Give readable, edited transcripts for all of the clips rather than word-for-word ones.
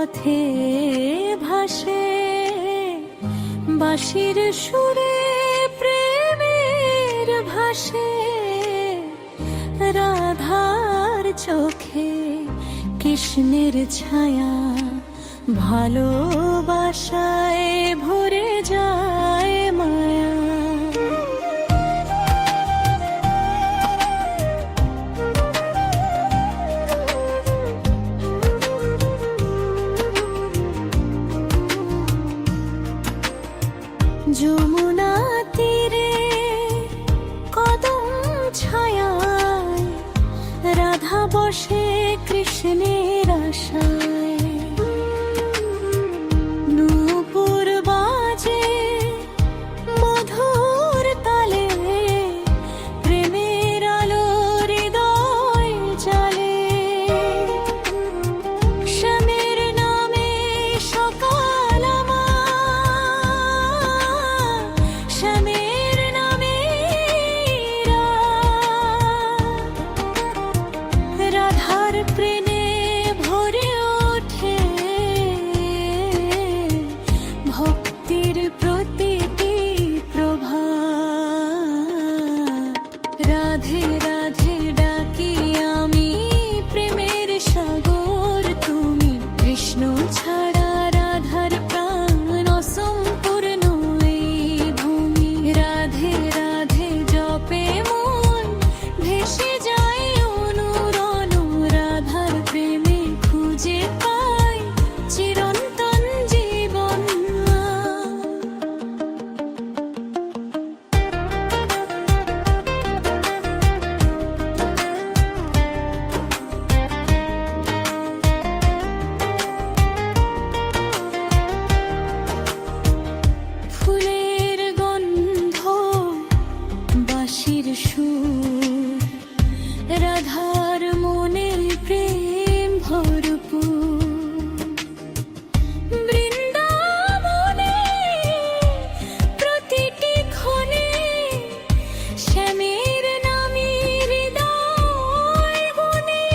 পথে ভাসে, বাঁশির সুরে প্রেমের ভাসে। রাধার চোখে কৃষ্ণের ছায়া, ভালোবাসায় ভরে যায় মায়া। যমুনা তীরে কদম ছায়ায়, রাধা বসে কৃষ্ণের আশায়। নূপুর বাজে মধুর তালে, প্রেমের আলো হৃদয় জ্বালে। শ্যামের নামে সকাল আমার, শ্যামের নামে রাধার প্রেমে ভরে ওঠে ভক্তির প্রতিটি প্রভাত। রাধে রাধে ডাকি আমি, প্রেমের সাগর তুমি। কৃষ্ণ ছাড়া রাধার প্রাণ অসম্পূর্ণ এই ভূমি। রাধে রাধে জপে মন ভেসে যায় অনুরণ, রাধার প্রেমে খুঁজে পাই চিরন্তন জীবন। ফুলের গন্ধ, বাঁশির সুর, রাধার মনে প্রেম ভরপুর। বৃন্দাবনে প্রতিটি ক্ষণে শ্যামের নামে হৃদয় বনে।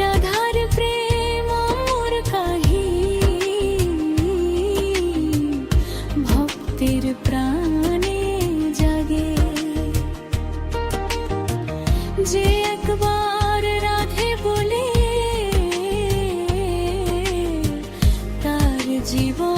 রাধার প্রেম অমর কাহিনী, ভক্তের প্রাণে জাগে। যে একবার রাধে বলে, তার জীবন